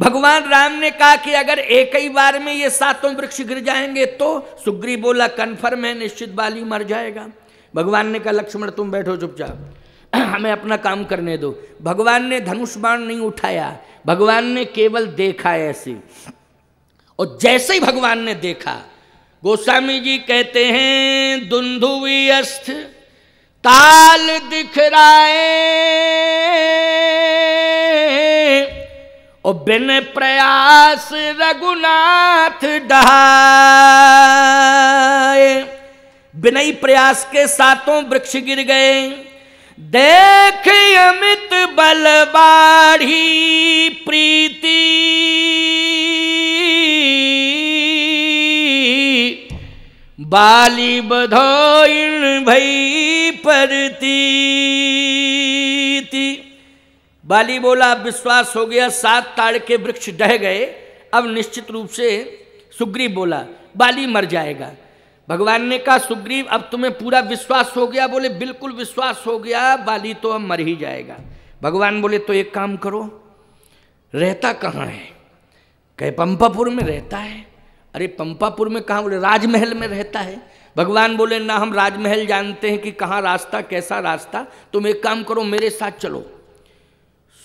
भगवान राम ने कहा कि अगर एक ही बार में ये सातों वृक्ष गिर जाएंगे तो सुग्रीव बोला कन्फर्म है, निश्चित बाली मर जाएगा। भगवान ने कहा लक्ष्मण तुम बैठो चुपचाप, हमें अपना काम करने दो। भगवान ने धनुष बाण नहीं उठाया, भगवान ने केवल देखा ऐसे, और जैसे ही भगवान ने देखा, गोस्वामी जी कहते हैं दुंदुभि अस्थ ताल दिख राए, और बिन प्रयास रघुनाथ डहाए। बिना ही प्रयास के सातों वृक्ष गिर गए। देख अमित बल बाढ़ी प्रीति, बाली बधोइन भई परतीति। बाली बोला विश्वास हो गया, 7 ताड़ के वृक्ष ढह गए। अब निश्चित रूप से सुग्रीव बोला बाली मर जाएगा। भगवान ने कहा सुग्रीव अब तुम्हें पूरा विश्वास हो गया? बोले बिल्कुल विश्वास हो गया, बाली तो अब मर ही जाएगा। भगवान बोले तो एक काम करो, रहता कहाँ है? कहे पंपापुर में रहता है। अरे पंपापुर में कहाँ? बोले राजमहल में रहता है। भगवान बोले ना हम राजमहल जानते हैं कि कहाँ रास्ता, कैसा रास्ता, तुम एक काम करो मेरे साथ चलो।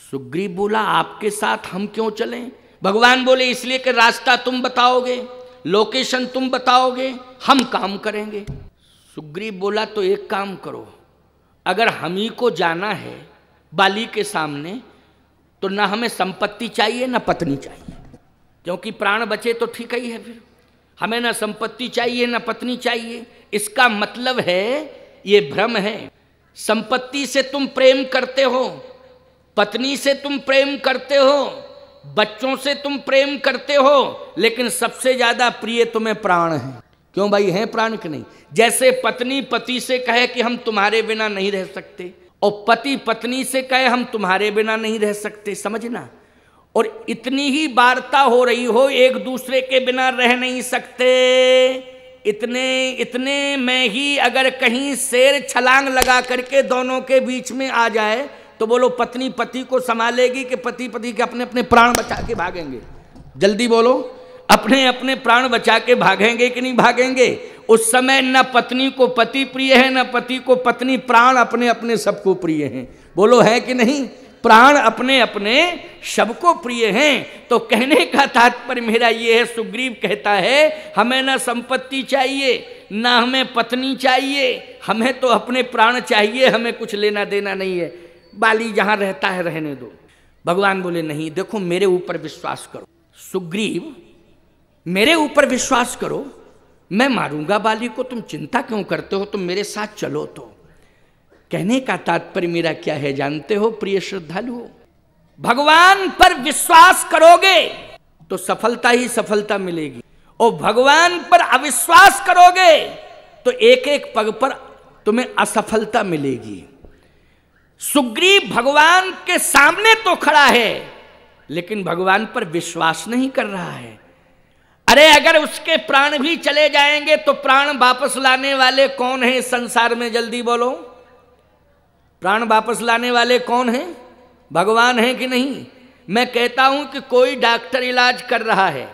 सुग्रीव बोला आपके साथ हम क्यों चलें? भगवान बोले इसलिए कि रास्ता तुम बताओगे, लोकेशन तुम बताओगे, हम काम करेंगे। सुग्रीव बोला तो एक काम करो, अगर हम ही को जाना है बाली के सामने तो ना हमें संपत्ति चाहिए ना पत्नी चाहिए, क्योंकि प्राण बचे तो ठीक ही है। फिर हमें ना संपत्ति चाहिए ना पत्नी चाहिए। इसका मतलब है ये भ्रम है। संपत्ति से तुम प्रेम करते हो, पत्नी से तुम प्रेम करते हो, बच्चों से तुम प्रेम करते हो, लेकिन सबसे ज्यादा प्रिय तुम्हें प्राण है। क्यों भाई, हैं प्राण के नहीं? जैसे पत्नी पति से कहे कि हम तुम्हारे बिना नहीं रह सकते, और पति पत्नी से कहे हम तुम्हारे बिना नहीं रह सकते, समझना। और इतनी ही वार्ता हो रही हो, एक दूसरे के बिना रह नहीं सकते, इतने में ही अगर कहीं शेर छलांग लगा करके दोनों के बीच में आ जाए तो बोलो पत्नी पति को संभालेगी कि पति पति के अपने अपने प्राण बचा के भागेंगे? जल्दी बोलो, अपने अपने प्राण बचा के भागेंगे कि नहीं भागेंगे? उस समय न पत्नी को पति प्रिय है न पति को पत्नी, प्राण अपने अपने सबको प्रिय हैं। बोलो है कि नहीं? प्राण अपने अपने सबको प्रिय हैं। तो कहने का तात्पर्य मेरा ये है, सुग्रीव कहता है हमें ना संपत्ति चाहिए ना हमें पत्नी चाहिए, हमें तो अपने प्राण चाहिए, हमें कुछ लेना देना नहीं है। बाली जहां रहता है रहने दो। भगवान बोले नहीं, देखो मेरे ऊपर विश्वास करो सुग्रीव, मेरे ऊपर विश्वास करो, मैं मारूंगा बाली को, तुम चिंता क्यों करते हो, तुम मेरे साथ चलो। तो कहने का तात्पर्य मेरा क्या है जानते हो प्रिय श्रद्धालुओं? भगवान पर विश्वास करोगे तो सफलता ही सफलता मिलेगी, और भगवान पर अविश्वास करोगे तो एक एक पग पर तुम्हें असफलता मिलेगी। सुग्रीव भगवान के सामने तो खड़ा है लेकिन भगवान पर विश्वास नहीं कर रहा है। अरे अगर उसके प्राण भी चले जाएंगे तो प्राण वापस लाने वाले कौन हैं इस संसार में? जल्दी बोलो, प्राण वापस लाने वाले कौन हैं? भगवान हैं कि नहीं? मैं कहता हूं कि कोई डॉक्टर इलाज कर रहा है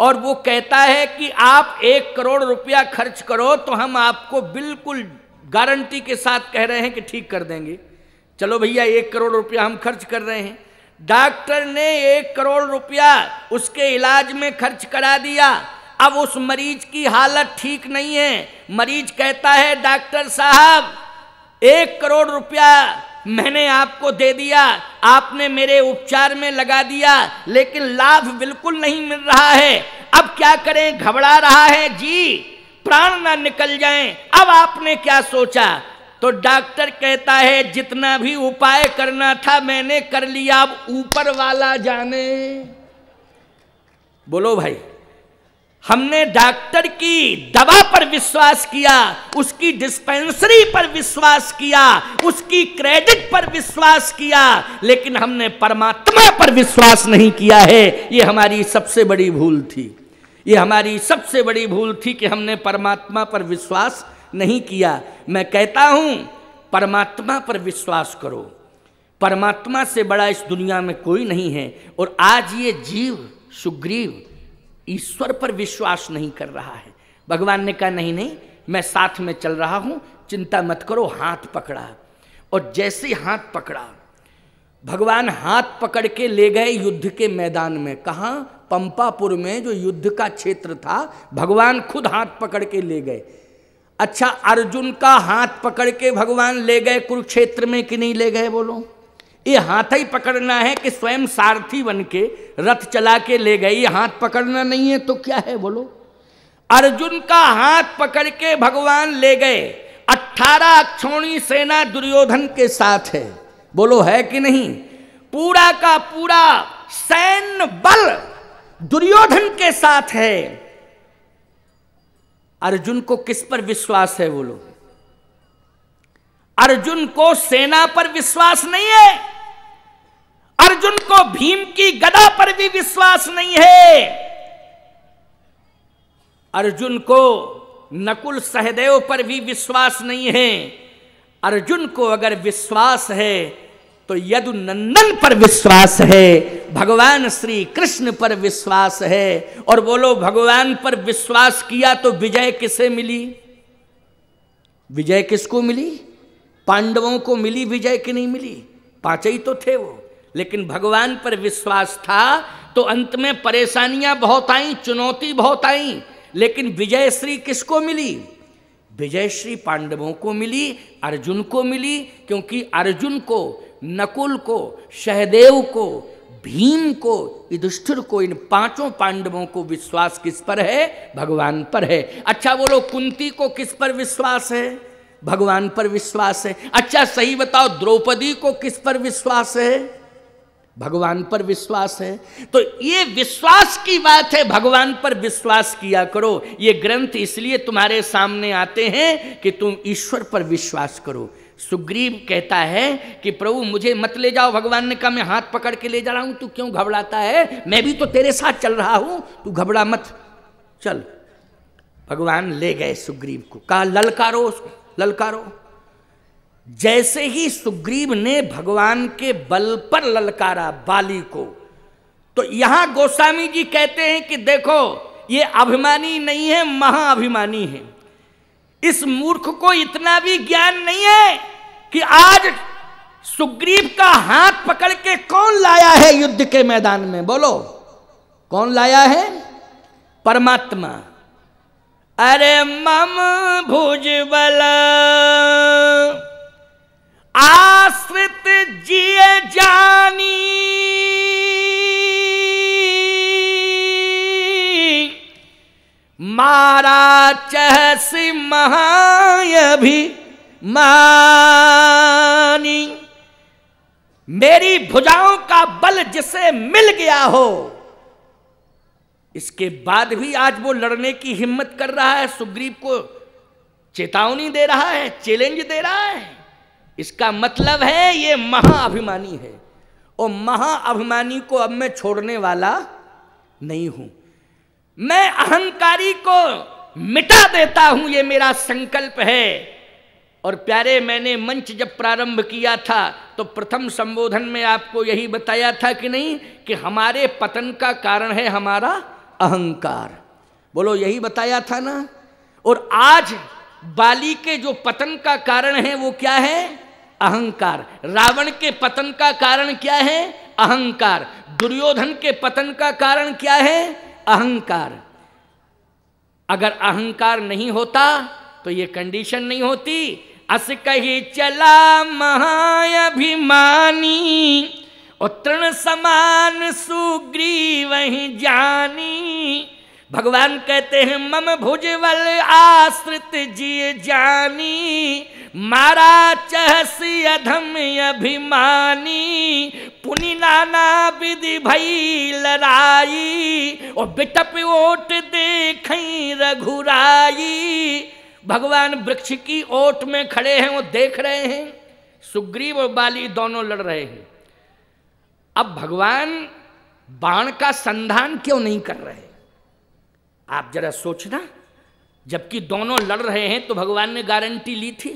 और वो कहता है कि आप 1 करोड़ रुपया खर्च करो तो हम आपको बिल्कुल गारंटी के साथ कह रहे हैं कि ठीक कर देंगे। चलो भैया 1 करोड़ रुपया हम खर्च कर रहे हैं। डॉक्टर ने 1 करोड़ रुपया उसके इलाज में खर्च करा दिया। अब उस मरीज की हालत ठीक नहीं है। मरीज कहता है डॉक्टर साहब 1 करोड़ रुपया मैंने आपको दे दिया, आपने मेरे उपचार में लगा दिया, लेकिन लाभ बिल्कुल नहीं मिल रहा है। अब क्या करें? घबरा रहा है जी, प्राण ना निकल जाएं। अब आपने क्या सोचा? तो डॉक्टर कहता है जितना भी उपाय करना था मैंने कर लिया, अब ऊपर वाला जाने। बोलो भाई, हमने डॉक्टर की दवा पर विश्वास किया, उसकी डिस्पेंसरी पर विश्वास किया, उसकी क्रेडिट पर विश्वास किया, लेकिन हमने परमात्मा पर विश्वास नहीं किया है। ये हमारी सबसे बड़ी भूल थी। ये हमारी सबसे बड़ी भूल थी कि हमने परमात्मा पर विश्वास नहीं किया। मैं कहता हूं परमात्मा पर विश्वास करो, परमात्मा से बड़ा इस दुनिया में कोई नहीं है। और आज ये जीव सुग्रीव ईश्वर पर विश्वास नहीं कर रहा है। भगवान ने कहा नहीं नहीं, मैं साथ में चल रहा हूं, चिंता मत करो। हाथ पकड़ा, और जैसे ही हाथ पकड़ा, भगवान हाथ पकड़ के ले गए युद्ध के मैदान में। कहाँ? पंपापुर में, जो युद्ध का क्षेत्र था, भगवान खुद हाथ पकड़ के ले गए। अच्छा, अर्जुन का हाथ पकड़ के भगवान ले गए कुरुक्षेत्र में कि नहीं ले गए? बोलो। ये हाथ ही पकड़ना है कि स्वयं सारथी बन के रथ चला के ले गए? ये हाथ पकड़ना नहीं है तो क्या है? बोलो। अर्जुन का हाथ पकड़ के भगवान ले गए। 18 अक्षौणी सेना दुर्योधन के साथ है। बोलो है कि नहीं? पूरा का पूरा सैन्य बल दुर्योधन के साथ है। अर्जुन को किस पर विश्वास है? बोलो। अर्जुन को सेना पर विश्वास नहीं है। अर्जुन को भीम की गदा पर भी विश्वास नहीं है। अर्जुन को नकुल सहदेव पर भी विश्वास नहीं है। अर्जुन को अगर विश्वास है तो यदुनंदन पर विश्वास है, भगवान श्री कृष्ण पर विश्वास है। और बोलो, भगवान पर विश्वास किया तो विजय किसे मिली? विजय किसको मिली? पांडवों को मिली विजय कि नहीं मिली? 5 ही तो थे वो। लेकिन भगवान पर विश्वास था तो अंत में परेशानियां बहुत आई, चुनौती बहुत आई, लेकिन विजय श्री किसको मिली? विजय श्री पांडवों को मिली, अर्जुन को मिली। क्योंकि अर्जुन को, नकुल को, सहदेव को, भीम को, युधिष्ठिर को, इन 5 पांडवों को विश्वास किस पर है? भगवान पर है। अच्छा बोलो, कुंती को किस पर विश्वास है? भगवान पर विश्वास है। अच्छा सही बताओ, द्रौपदी को किस पर विश्वास है? भगवान पर विश्वास है। तो ये विश्वास की बात है, भगवान पर विश्वास किया करो। ये ग्रंथ इसलिए तुम्हारे सामने आते हैं कि तुम ईश्वर पर विश्वास करो। सुग्रीव कहता है कि प्रभु मुझे मत ले जाओ। भगवान ने कहा मैं हाथ पकड़ के ले जा रहा हूं, तू क्यों घबराता है? मैं भी तो तेरे साथ चल रहा हूं, तू घबरा मत, चल। भगवान ले गए सुग्रीव को, कहा ललकारो उसको, ललकारो। जैसे ही सुग्रीव ने भगवान के बल पर ललकारा बाली को, तो यहां गोस्वामी जी कहते हैं कि देखो, ये अभिमानी नहीं है, महाअभिमानी है। इस मूर्ख को इतना भी ज्ञान नहीं है कि आज सुग्रीव का हाथ पकड़ के कौन लाया है युद्ध के मैदान में? बोलो, कौन लाया है? परमात्मा। अरे मम भुजबल आश्रित जिए जानी, मारा चहसी महायभिमानी। मेरी भुजाओं का बल जिसे मिल गया हो, इसके बाद भी आज वो लड़ने की हिम्मत कर रहा है, सुग्रीव को चेतावनी दे रहा है, चैलेंज दे रहा है। इसका मतलब है ये महाअभिमानी है, और महाअभिमानी को अब मैं छोड़ने वाला नहीं हूं। मैं अहंकारी को मिटा देता हूं, ये मेरा संकल्प है। और प्यारे, मैंने मंच जब प्रारंभ किया था तो प्रथम संबोधन में आपको यही बताया था कि नहीं, कि हमारे पतन का कारण है हमारा अहंकार। बोलो, यही बताया था ना। और आज बाली के जो पतन का कारण है वो क्या है? अहंकार। रावण के पतन का कारण क्या है? अहंकार। दुर्योधन के पतन का कारण क्या है? अहंकार। अगर अहंकार नहीं होता तो ये कंडीशन नहीं होती। अस कही चला महाअभिमानी, और तृण समान सुग्रीव वही जानी। भगवान कहते हैं मम भुजबल आश्रित जिय जानी, मारा चहसी अधम अभिमानी। पुनि नाना विधि भई लड़ाई, और बिटप ओट देखई रघुराई। भगवान वृक्ष की ओट में खड़े हैं, वो देख रहे हैं, सुग्रीव और बाली दोनों लड़ रहे हैं। अब भगवान बाण का संधान क्यों नहीं कर रहे? आप जरा सोचना। जबकि दोनों लड़ रहे हैं तो भगवान ने गारंटी ली थी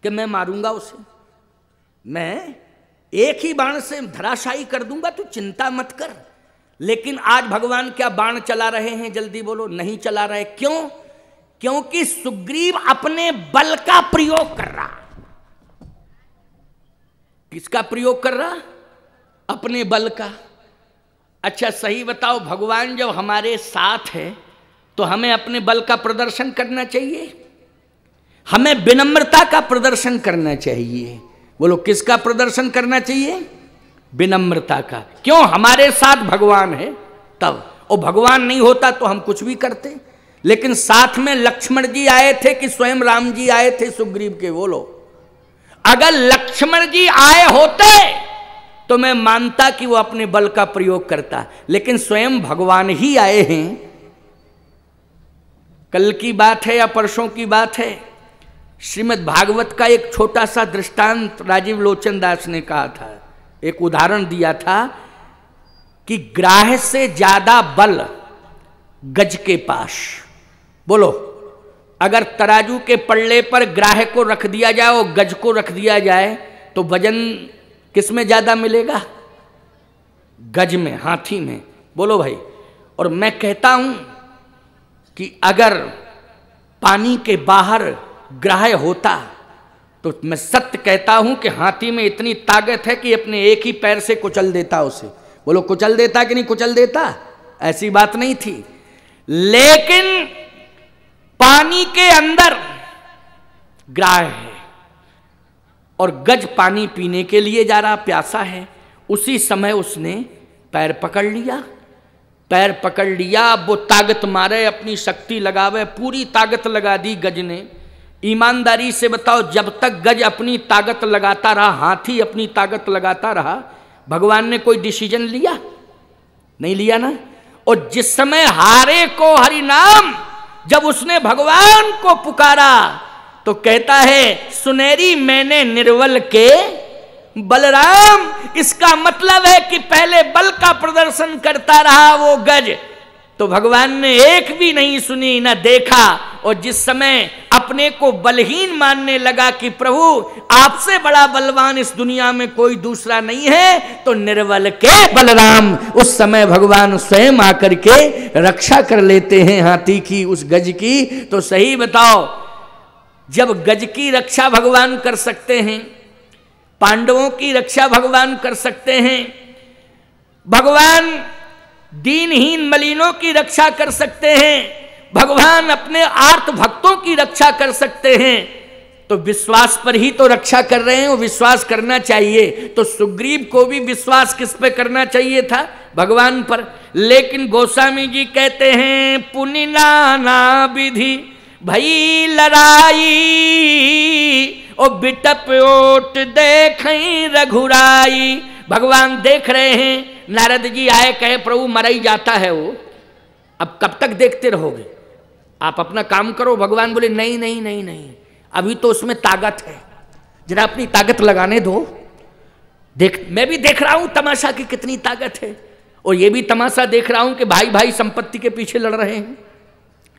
कि मैं मारूंगा उसे, मैं एक ही बाण से धराशायी कर दूंगा, तू चिंता मत कर। लेकिन आज भगवान क्या बाण चला रहे हैं, जल्दी बोलो? नहीं चला रहे। क्यों? क्योंकि सुग्रीव अपने बल का प्रयोग कर रहा। किसका प्रयोग कर रहा? अपने बल का। अच्छा सही बताओ, भगवान जब हमारे साथ है तो हमें अपने बल का प्रदर्शन करना चाहिए, हमें विनम्रता का प्रदर्शन करना चाहिए। बोलो किसका प्रदर्शन करना चाहिए? विनम्रता का। क्यों? हमारे साथ भगवान है तब, और भगवान नहीं होता तो हम कुछ भी करते। लेकिन साथ में लक्ष्मण जी आए थे कि स्वयं राम जी आए थे सुग्रीव के? बोलो, अगर लक्ष्मण जी आए होते तो मैं मानता कि वो अपने बल का प्रयोग करता, लेकिन स्वयं भगवान ही आए हैं। कल की बात है या परसों की बात है, श्रीमद् भागवत का एक छोटा सा दृष्टांत राजीव लोचन दास ने कहा था, एक उदाहरण दिया था कि ग्राह से ज्यादा बल गज के पास। बोलो, अगर तराजू के पल्ले पर ग्राह को रख दिया जाए और गज को रख दिया जाए तो वजन किस में ज्यादा मिलेगा? गज में, हाथी में। बोलो भाई। और मैं कहता हूं कि अगर पानी के बाहर ग्राह होता तो मैं सत्य कहता हूं कि हाथी में इतनी ताकत है कि अपने एक ही पैर से कुचल देता उसे। बोलो कुचल देता कि नहीं कुचल देता? ऐसी बात नहीं थी। लेकिन पानी के अंदर ग्राह है और गज पानी पीने के लिए जा रहा, प्यासा है। उसी समय उसने पैर पकड़ लिया, पैर पकड़ लिया। अब वो ताकत मारे, अपनी शक्ति लगावे, पूरी ताकत लगा दी गज ने। ईमानदारी से बताओ, जब तक गज अपनी ताकत लगाता रहा, हाथी अपनी ताकत लगाता रहा, भगवान ने कोई डिसीजन लिया? नहीं लिया ना। और जिस समय हारे को हरि नाम, जब उसने भगवान को पुकारा तो कहता है सुनेरी मैंने निर्वल के बलराम। इसका मतलब है कि पहले बल का प्रदर्शन करता रहा वो गज, तो भगवान ने एक भी नहीं सुनी न देखा। और जिस समय अपने को बलहीन मानने लगा कि प्रभु आपसे बड़ा बलवान इस दुनिया में कोई दूसरा नहीं है, तो निर्बल के बलराम, उस समय भगवान स्वयं आकर के रक्षा कर लेते हैं हाथी की, उस गज की। तो सही बताओ, जब गज की रक्षा भगवान कर सकते हैं, पांडवों की रक्षा भगवान कर सकते हैं, भगवान दीनहीन मलिनों की रक्षा कर सकते हैं, भगवान अपने आर्त भक्तों की रक्षा कर सकते हैं, तो विश्वास पर ही तो रक्षा कर रहे हैं, वो विश्वास करना चाहिए। तो सुग्रीव को भी विश्वास किस पे करना चाहिए था? भगवान पर। लेकिन गोस्वामी जी कहते हैं पुनि नाना विधि भई लड़ाई, ओ बिटप ओट देखें रघुराई। भगवान देख रहे हैं, नारद जी आए, कहे प्रभु मर ही जाता है वो, अब कब तक देखते रहोगे, आप अपना काम करो। भगवान बोले नहीं नहीं नहीं नहीं, अभी तो उसमें ताकत है, जरा अपनी ताकत लगाने दो। देख, मैं भी देख रहा हूं तमाशा की कितनी ताकत है, और ये भी तमाशा देख रहा हूं कि भाई भाई संपत्ति के पीछे लड़ रहे हैं,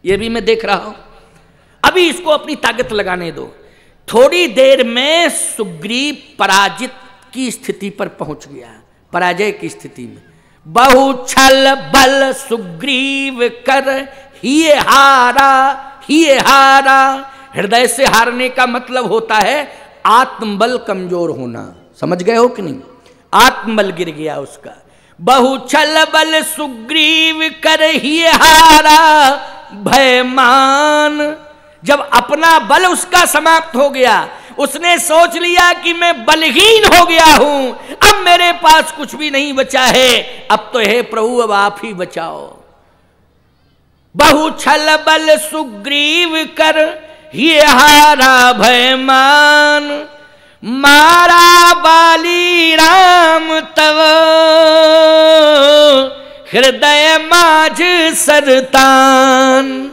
ये भी मैं देख रहा हूं। अभी इसको अपनी ताकत लगाने दो। थोड़ी देर में सुग्रीव पराजित की स्थिति पर पहुंच गया, पराजय की स्थिति में। बहु छल बल सुग्रीव कर हिये हारा, हिये हारा। हृदय से हारने का मतलब होता है आत्मबल कमजोर होना। समझ गए हो कि नहीं? आत्मबल गिर गया उसका। बहु छल बल सुग्रीव कर हिये हारा भयमान। जब अपना बल उसका समाप्त हो गया, उसने सोच लिया कि मैं बलहीन हो गया हूं, अब मेरे पास कुछ भी नहीं बचा है, अब तो हे प्रभु अब आप ही बचाओ। बहु छल बल सुग्रीव कर ये हारा भयमान, मारा बाली राम तव हृदय माझ सरतान।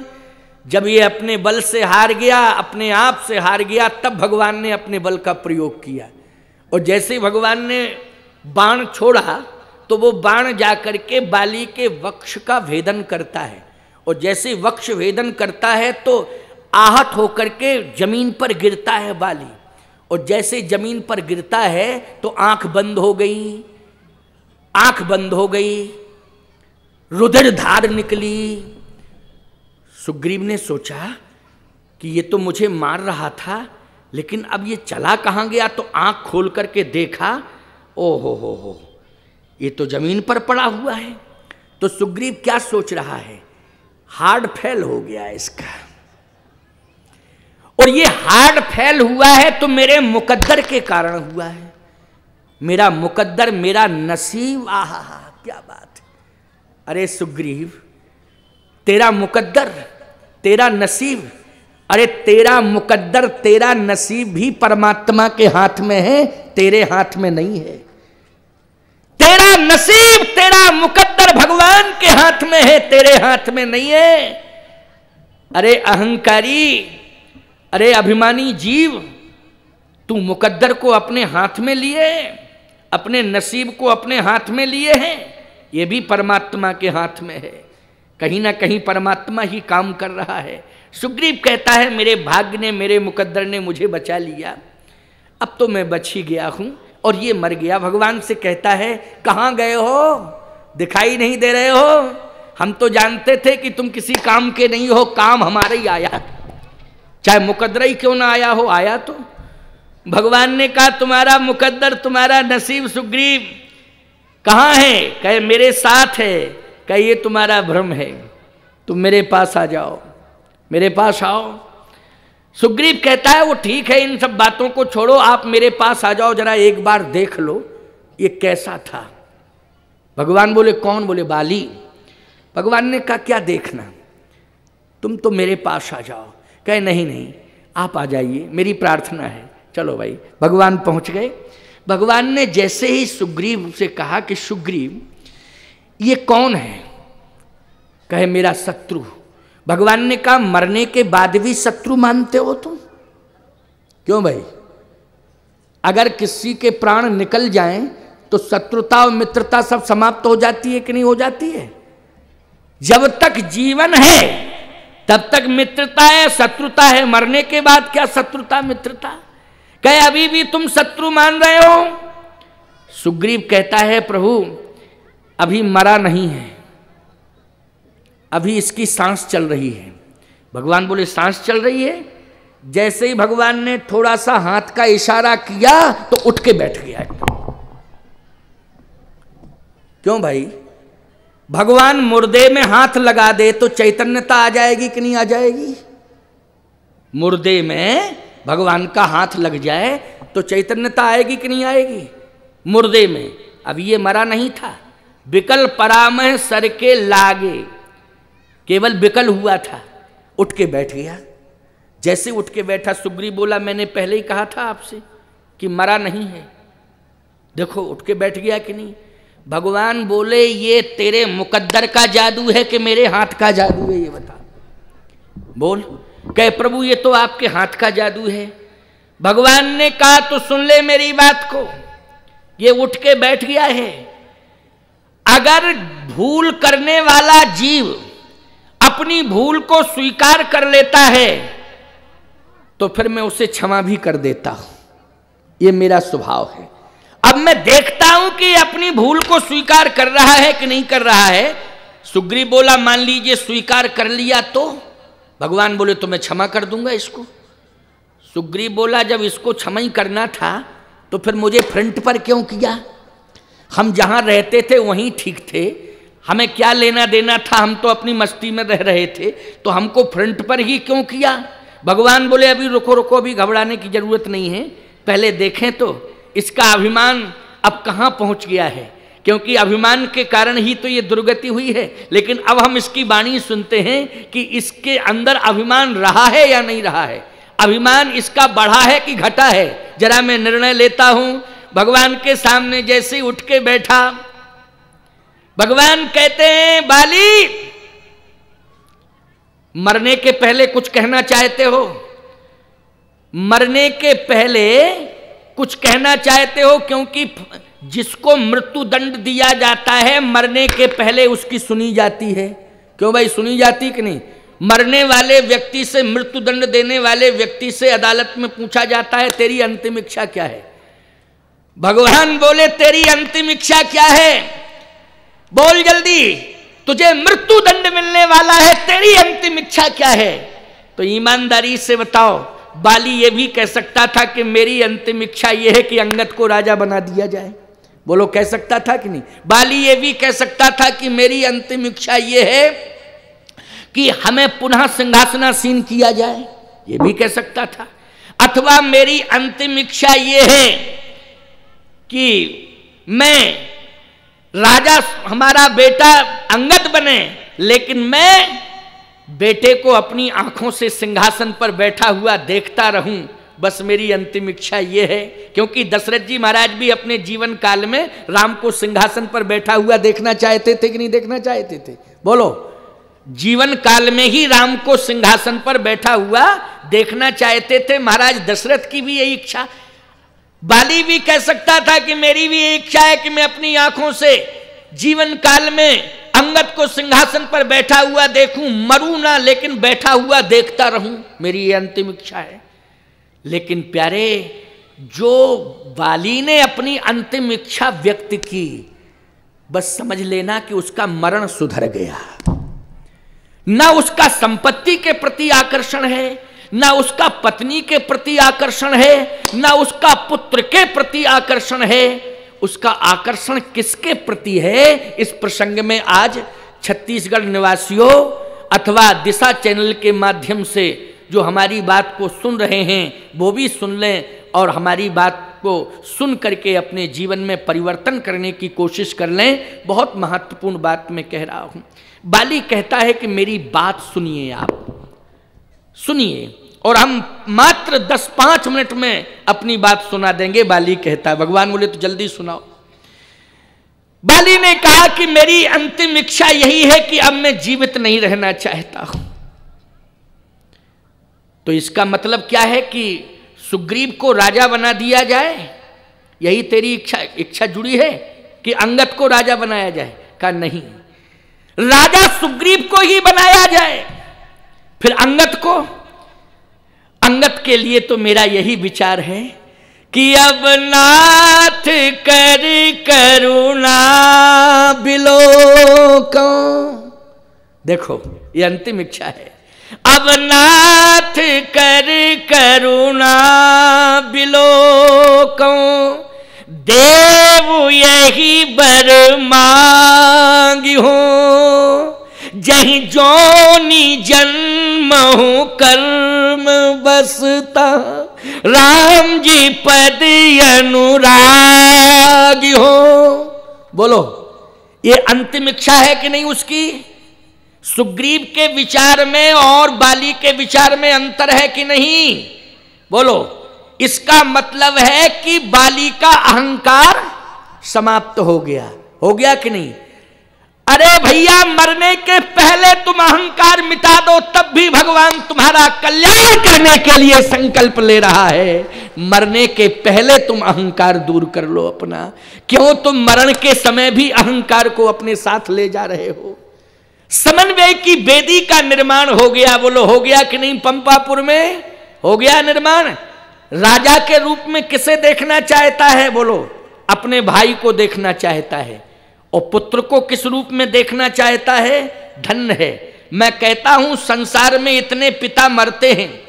जब ये अपने बल से हार गया, अपने आप से हार गया, तब भगवान ने अपने बल का प्रयोग किया। और जैसे भगवान ने बाण छोड़ा तो वो बाण जाकर के बाली के वक्ष का भेदन करता है, और जैसे वक्ष भेदन करता है तो आहत होकर के जमीन पर गिरता है बाली। और जैसे जमीन पर गिरता है तो आंख बंद हो गई, आंख बंद हो गई, रुधिर धार निकली। सुग्रीव ने सोचा कि ये तो मुझे मार रहा था, लेकिन अब ये चला कहाँ गया? तो आंख खोल करके देखा, ओ हो, ये तो जमीन पर पड़ा हुआ है। तो सुग्रीव क्या सोच रहा है? हार्ट फेल हो गया इसका, और ये हार्ट फेल हुआ है तो मेरे मुकद्दर के कारण हुआ है। मेरा मुकद्दर, मेरा नसीब, आहा क्या बात है। अरे सुग्रीव, तेरा मुकद्दर, तेरा नसीब, अरे तेरा मुकद्दर, तेरा नसीब भी परमात्मा के हाथ में है, तेरे हाथ में नहीं है। तेरा नसीब, तेरा मुकद्दर भगवान के हाथ में है, तेरे हाथ में नहीं है। अरे अहंकारी, अरे अभिमानी जीव, तू मुकद्दर को अपने हाथ में लिए, अपने नसीब को अपने हाथ में लिए हैं। ये भी परमात्मा के हाथ में है, कहीं ना कहीं परमात्मा ही काम कर रहा है। सुग्रीव कहता है मेरे भाग्य ने, मेरे मुकद्दर ने मुझे बचा लिया, अब तो मैं बच ही गया हूं और ये मर गया। भगवान से कहता है कहाँ गए हो, दिखाई नहीं दे रहे हो? हम तो जानते थे कि तुम किसी काम के नहीं हो, काम हमारा ही आया, चाहे मुकद्दर ही क्यों ना आया हो, आया तो। भगवान ने कहा तुम्हारा मुकद्दर, तुम्हारा नसीब सुग्रीव कहाँ है? कहे मेरे साथ है। कहे ये तुम्हारा भ्रम है, तुम मेरे पास आ जाओ, मेरे पास आओ। सुग्रीव कहता है वो ठीक है, इन सब बातों को छोड़ो, आप मेरे पास आ जाओ, जरा एक बार देख लो ये कैसा था। भगवान बोले कौन? बोले बाली। भगवान ने कहा क्या देखना? तुम तो मेरे पास आ जाओ। कहे नहीं, आप आ जाइए, मेरी प्रार्थना है। चलो भाई, भगवान पहुंच गए। भगवान ने जैसे ही सुग्रीव से कहा कि सुग्रीव ये कौन है? कहे मेरा शत्रु। भगवान ने कहा मरने के बाद भी शत्रु मानते हो तुम? क्यों भाई? अगर किसी के प्राण निकल जाएं तो शत्रुता और मित्रता सब समाप्त हो जाती है कि नहीं हो जाती है? जब तक जीवन है तब तक मित्रता है, शत्रुता है। मरने के बाद क्या शत्रुता मित्रता? कहे अभी भी तुम शत्रु मान रहे हो? सुग्रीव कहता है प्रभु अभी मरा नहीं है, अभी इसकी सांस चल रही है। भगवान बोले सांस चल रही है? जैसे ही भगवान ने थोड़ा सा हाथ का इशारा किया तो उठ के बैठ गया। क्यों भाई? भगवान मुर्दे में हाथ लगा दे तो चैतन्यता आ जाएगी कि नहीं आ जाएगी? मुर्दे में भगवान का हाथ लग जाए तो चैतन्यता आएगी कि नहीं आएगी? मुर्दे में। अब ये मरा नहीं था, विकल परामह सर के लागे, केवल विकल हुआ था, उठ के बैठ गया। जैसे उठ के बैठा सुग्रीव बोला मैंने पहले ही कहा था आपसे कि मरा नहीं है, देखो उठ के बैठ गया कि नहीं। भगवान बोले ये तेरे मुकद्दर का जादू है कि मेरे हाथ का जादू है, ये बता। बोल। कहे प्रभु ये तो आपके हाथ का जादू है। भगवान ने कहा तो सुन ले मेरी बात को, ये उठ के बैठ गया है। अगर भूल करने वाला जीव अपनी भूल को स्वीकार कर लेता है तो फिर मैं उसे क्षमा भी कर देता हूं, ये मेरा स्वभाव है। अब मैं देखता हूं कि अपनी भूल को स्वीकार कर रहा है कि नहीं कर रहा है। सुग्रीव बोला मान लीजिए स्वीकार कर लिया तो? भगवान बोले तो मैं क्षमा कर दूंगा इसको। सुग्रीव बोला जब इसको क्षमा ही करना था तो फिर मुझे फ्रंट पर क्यों किया? हम जहां रहते थे वहीं ठीक थे, हमें क्या लेना देना था, हम तो अपनी मस्ती में रह रहे थे, तो हमको फ्रंट पर ही क्यों किया? भगवान बोले अभी रुको रुको, अभी घबराने की जरूरत नहीं है, पहले देखें तो इसका अभिमान अब कहाँ पहुँच गया है, क्योंकि अभिमान के कारण ही तो ये दुर्गति हुई है। लेकिन अब हम इसकी वाणी सुनते हैं कि इसके अंदर अभिमान रहा है या नहीं रहा है, अभिमान इसका बढ़ा है कि घटा है, जरा मैं निर्णय लेता हूं। भगवान के सामने जैसे ही उठ के बैठा, भगवान कहते हैं बाली मरने के पहले कुछ कहना चाहते हो? मरने के पहले कुछ कहना चाहते हो? क्योंकि जिसको मृत्यु दंड दिया जाता है मरने के पहले उसकी सुनी जाती है। क्यों भाई सुनी जाती कि नहीं? मरने वाले व्यक्ति से, मृत्युदंड देने वाले व्यक्ति से अदालत में पूछा जाता है तेरी अंतिम इच्छा क्या है? भगवान बोले तेरी अंतिम इच्छा क्या है? बोल जल्दी, तुझे मृत्युदंड मिलने वाला है, तेरी अंतिम इच्छा क्या है? तो ईमानदारी से बताओ, बाली ये भी कह सकता था कि मेरी अंतिम इच्छा ये है कि अंगद को राजा बना दिया जाए। बोलो, कह सकता था कि नहीं? बाली ये भी कह सकता था कि मेरी अंतिम इच्छा ये है कि हमें पुनः सिंहासनासीन किया जाए, ये भी कह सकता था। अथवा मेरी अंतिम इच्छा ये है कि मैं राजा, हमारा बेटा अंगद बने, लेकिन मैं बेटे को अपनी आंखों से सिंहासन पर बैठा हुआ देखता रहूं, बस मेरी अंतिम इच्छा ये है। क्योंकि दशरथ जी महाराज भी अपने जीवन काल में राम को सिंहासन पर बैठा हुआ देखना चाहते थे कि नहीं देखना चाहते थे? बोलो, जीवन काल में ही राम को सिंहासन पर बैठा हुआ देखना चाहते थे महाराज दशरथ की भी यही इच्छा। बाली भी कह सकता था कि मेरी भी यही इच्छा है कि मैं अपनी आंखों से जीवन काल में अंगद को सिंहासन पर बैठा हुआ देखूं, मरूं ना लेकिन बैठा हुआ देखता रहूं, मेरी ये अंतिम इच्छा है। लेकिन प्यारे, जो बाली ने अपनी अंतिम इच्छा व्यक्त की, बस समझ लेना कि उसका मरण सुधर गया। ना उसका संपत्ति के प्रति आकर्षण है, ना उसका पत्नी के प्रति आकर्षण है, ना उसका पुत्र के प्रति आकर्षण है। उसका आकर्षण किसके प्रति है? इस प्रसंग में आज छत्तीसगढ़ निवासियों अथवा दिशा चैनल के माध्यम से जो हमारी बात को सुन रहे हैं वो भी सुन लें और हमारी बात को सुन करके अपने जीवन में परिवर्तन करने की कोशिश कर लें। बहुत महत्वपूर्ण बात मैं कह रहा हूं। बाली कहता है कि मेरी बात सुनिए, आप सुनिए, और हम मात्र 10-5 मिनट में अपनी बात सुना देंगे। बाली कहता है, भगवान बोले तो जल्दी सुनाओ। बाली ने कहा कि मेरी अंतिम इच्छा यही है कि अब मैं जीवित नहीं रहना चाहता हूं। तो इसका मतलब क्या है कि सुग्रीव को राजा बना दिया जाए, यही तेरी इच्छा जुड़ी है कि अंगद को राजा बनाया जाए? कहा नहीं, राजा सुग्रीव को ही बनाया जाए, फिर अंगद को। अंगद के लिए तो मेरा यही विचार है कि अब नाथ कर करुणा बिलोको। देखो, ये अंतिम इच्छा है। अब नाथ कर करुणा बिलोको, देव यही बर मांगी हो, जही जोनी जन्म हो कर्म बसता, राम जी पद अनुरागी हो। बोलो, ये अंतिम इच्छा है कि नहीं उसकी? सुग्रीव के विचार में और बाली के विचार में अंतर है कि नहीं? बोलो, इसका मतलब है कि बाली का अहंकार समाप्त हो गया कि नहीं? अरे भैया, मरने के पहले तुम अहंकार मिटा दो, तब भी भगवान तुम्हारा कल्याण करने के लिए संकल्प ले रहा है। मरने के पहले तुम अहंकार दूर कर लो अपना। क्यों तुम मरण के समय भी अहंकार को अपने साथ ले जा रहे हो? समन्वय की वेदी का निर्माण हो गया। बोलो, हो गया कि नहीं? पंपापुर में हो गया निर्माण। राजा के रूप में किसे देखना चाहता है? बोलो, अपने भाई को देखना चाहता है। और पुत्र को किस रूप में देखना चाहता है? धन्य है। मैं कहता हूं, संसार में इतने पिता मरते हैं,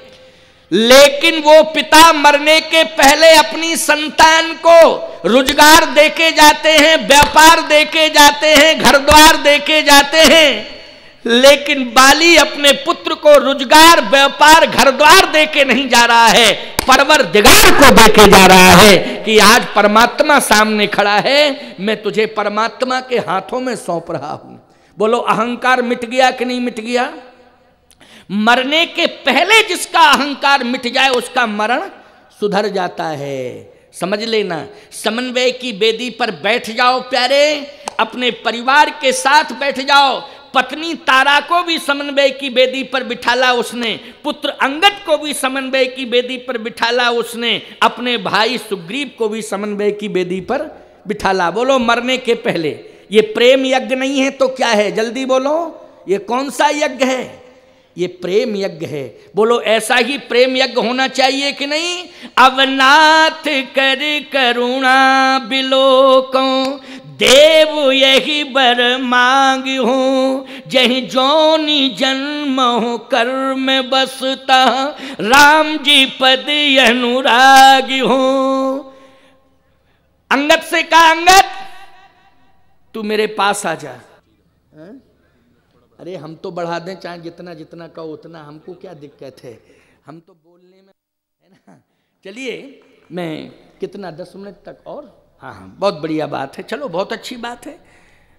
लेकिन वो पिता मरने के पहले अपनी संतान को रोजगार देके जाते हैं, व्यापार देके जाते हैं, घर द्वार देके जाते हैं। लेकिन बाली अपने पुत्र को रोजगार, व्यापार, घर द्वार देके नहीं जा रहा है, परवरदिगार को देके जा रहा है कि आज परमात्मा सामने खड़ा है, मैं तुझे परमात्मा के हाथों में सौंप रहा हूं। बोलो, अहंकार मिट गया कि नहीं मिट गया? मरने के पहले जिसका अहंकार मिट जाए उसका मरण सुधर जाता है। समझ लेना। समन्वय की वेदी पर बैठ जाओ प्यारे, अपने परिवार के साथ बैठ जाओ। पत्नी तारा को भी समन्वय की वेदी पर बिठाला उसने, पुत्र अंगद को भी समन्वय की वेदी पर बिठाला उसने, अपने भाई सुग्रीव को भी समन्वय की वेदी पर बिठाला। बोलो, मरने के पहले। ये प्रेम यज्ञ नहीं है तो क्या है? जल्दी बोलो, ये कौन सा यज्ञ है? ये प्रेम यज्ञ है। बोलो ऐसा ही प्रेम यज्ञ होना चाहिए कि नहीं? अवनाथ कर करुणा बिलोको, देव यही बर मांग हो, जही जोनी जन्म हो कर्म बसता, राम जी पद अनुराग हो। अंगद से कहा, अंगद तू मेरे पास आ जा। अरे हम तो बढ़ा दें चाहे जितना जितना कहो उतना, हमको क्या दिक्कत है, हम तो बोलने में है ना। चलिए मैं कितना 10 मिनट तक और, हाँ हाँ बहुत बढ़िया बात है, चलो बहुत अच्छी बात है।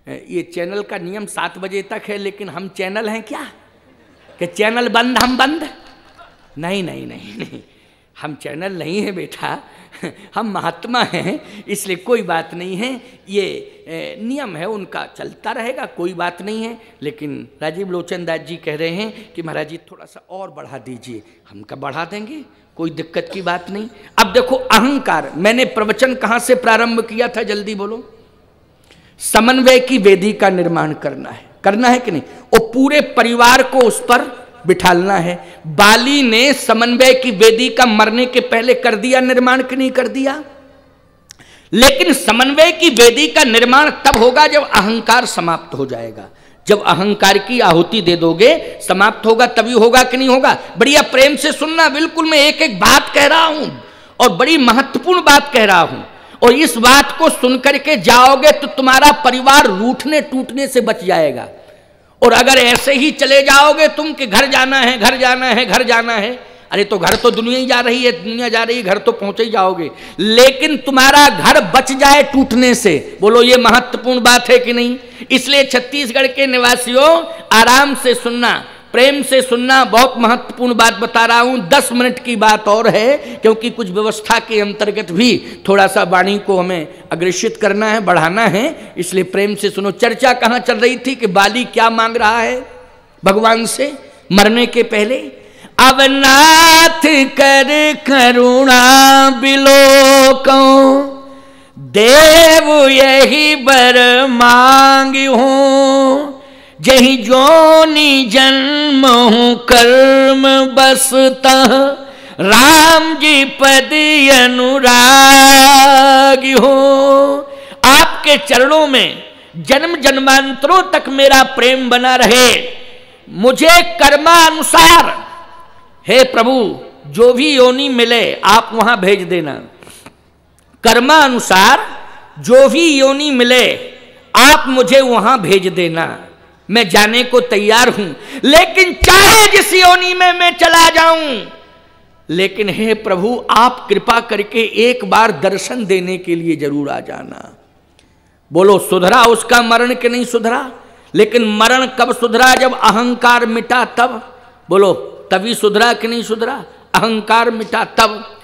ये चैनल का नियम 7 बजे तक है, लेकिन हम चैनल हैं क्या कि चैनल बंद हम बंद? नहीं नहीं नहीं नहीं, हम चैनल नहीं है बेटा, हम महात्मा हैं, इसलिए कोई बात नहीं है। ये नियम है उनका, चलता रहेगा, कोई बात नहीं है। लेकिन राजीव लोचन दास जी कह रहे हैं कि महाराज जी थोड़ा सा और बढ़ा दीजिए, हम का बढ़ा देंगे, कोई दिक्कत की बात नहीं। अब देखो अहंकार, मैंने प्रवचन कहाँ से प्रारंभ किया था, जल्दी बोलो। समन्वय की वेदी का निर्माण करना है कि नहीं? और पूरे परिवार को उस पर बिठालना है। बाली ने समन्वय की वेदी का मरने के पहले कर दिया निर्माण कि नहीं कर दिया? लेकिन समन्वय की वेदी का निर्माण तब होगा जब अहंकार समाप्त हो जाएगा। जब अहंकार की आहुति दे दोगे समाप्त होगा, तभी होगा कि नहीं होगा? बढ़िया प्रेम से सुनना, बिल्कुल मैं एक एक बात कह रहा हूं और बड़ी महत्वपूर्ण बात कह रहा हूं, और इस बात को सुनकर के जाओगे तो तुम्हारा परिवार रूठने टूटने से बच जाएगा। और अगर ऐसे ही चले जाओगे तुम कि घर जाना है घर जाना है घर जाना है, अरे तो घर तो दुनिया ही जा रही है, दुनिया जा रही है, घर तो पहुंचे ही जाओगे, लेकिन तुम्हारा घर बच जाए टूटने से, बोलो ये महत्वपूर्ण बात है कि नहीं? इसलिए छत्तीसगढ़ के निवासियों आराम से सुनना, प्रेम से सुनना, बहुत महत्वपूर्ण बात बता रहा हूं। 10 मिनट की बात और है, क्योंकि कुछ व्यवस्था के अंतर्गत भी थोड़ा सा वाणी को हमें अग्रेषित करना है, बढ़ाना है, इसलिए प्रेम से सुनो। चर्चा कहाँ चल रही थी कि बाली क्या मांग रहा है भगवान से मरने के पहले? अवनाथ कर करुणा बिलोको, देव यही बर मांग हो, जही जोनी जन्म हूँ कर्म बसता, राम जी पद अनुराग हो। आपके चरणों में जन्म जन्मांतरों तक मेरा प्रेम बना रहे, मुझे कर्मानुसार, हे प्रभु जो भी योनि मिले आप वहां भेज देना, कर्मानुसार जो भी योनि मिले आप मुझे वहां भेज देना, मैं जाने को तैयार हूं। लेकिन चाहे जिस योनि में मैं चला जाऊं, लेकिन हे प्रभु आप कृपा करके एक बार दर्शन देने के लिए जरूर आ जाना। बोलो सुधरा उसका मरण कि नहीं सुधरा? लेकिन मरण कब सुधरा? जब अहंकार मिटा तब। बोलो तभी सुधरा कि नहीं सुधरा? अहंकार मिटा तब।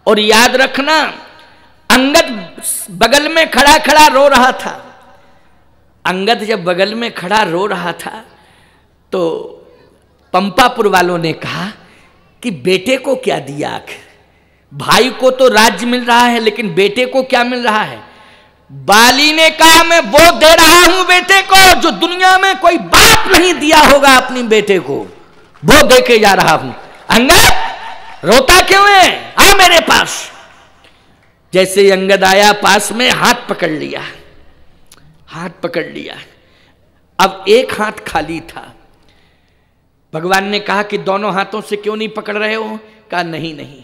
और याद रखना, अंगद बगल में खड़ा खड़ा रो रहा था। अंगद जब बगल में खड़ा रो रहा था तो पंपापुर वालों ने कहा कि बेटे को क्या दिया आखिर? भाई को तो राज्य मिल रहा है, लेकिन बेटे को क्या मिल रहा है? बाली ने कहा मैं वो दे रहा हूं बेटे को जो दुनिया में कोई बाप नहीं दिया होगा अपनी बेटे को, वो दे के जा रहा हूं। अंगद रोता क्यों है? आ मेरे पास। जैसे अंगद आया पास में, हाथ पकड़ लिया, हाथ पकड़ लिया। अब एक हाथ खाली था। भगवान ने कहा कि दोनों हाथों से क्यों नहीं पकड़ रहे हो? कहा नहीं नहीं,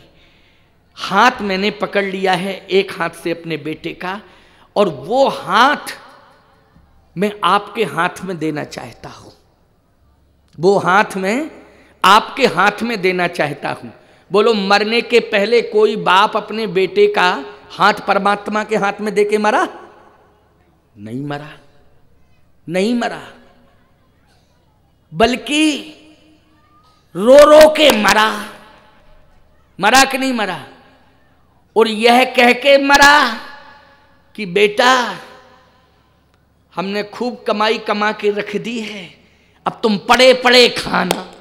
हाथ मैंने पकड़ लिया है एक हाथ से अपने बेटे का, और वो हाथ मैं आपके हाथ में देना चाहता हूं, वो हाथ मैं आपके हाथ में देना चाहता हूं। बोलो मरने के पहले कोई बाप अपने बेटे का हाथ परमात्मा के हाथ में देके मरा? नहीं मरा, नहीं मरा, बल्कि रो रो के मरा। मरा कि नहीं मरा? और यह कह के मरा कि बेटा हमने खूब कमाई कमा के रख दी है, अब तुम पड़े पड़े खाना।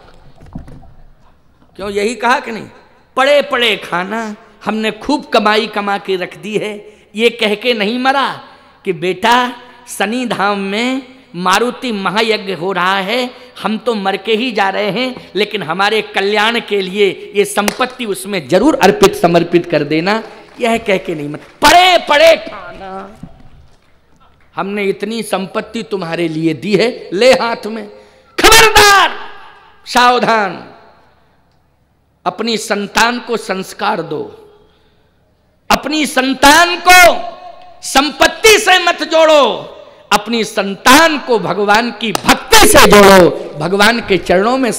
क्यों यही कहा कि नहीं? पड़े पड़े खाना, हमने खूब कमाई कमा के रख दी है। ये कह के नहीं मरा कि बेटा शनि धाम में मारुति महायज्ञ हो रहा है, हम तो मर के ही जा रहे हैं, लेकिन हमारे कल्याण के लिए ये संपत्ति उसमें जरूर अर्पित समर्पित कर देना। यह कह के नहीं, मत पड़े पड़े खाना, हमने इतनी संपत्ति तुम्हारे लिए दी है, ले हाथ में। खबरदार, सावधान, अपनी संतान को संस्कार दो, अपनी संतान को संपत्ति से मत जोड़ो, अपनी संतान को भगवान की भक्ति से जोड़ो, भगवान के चरणों में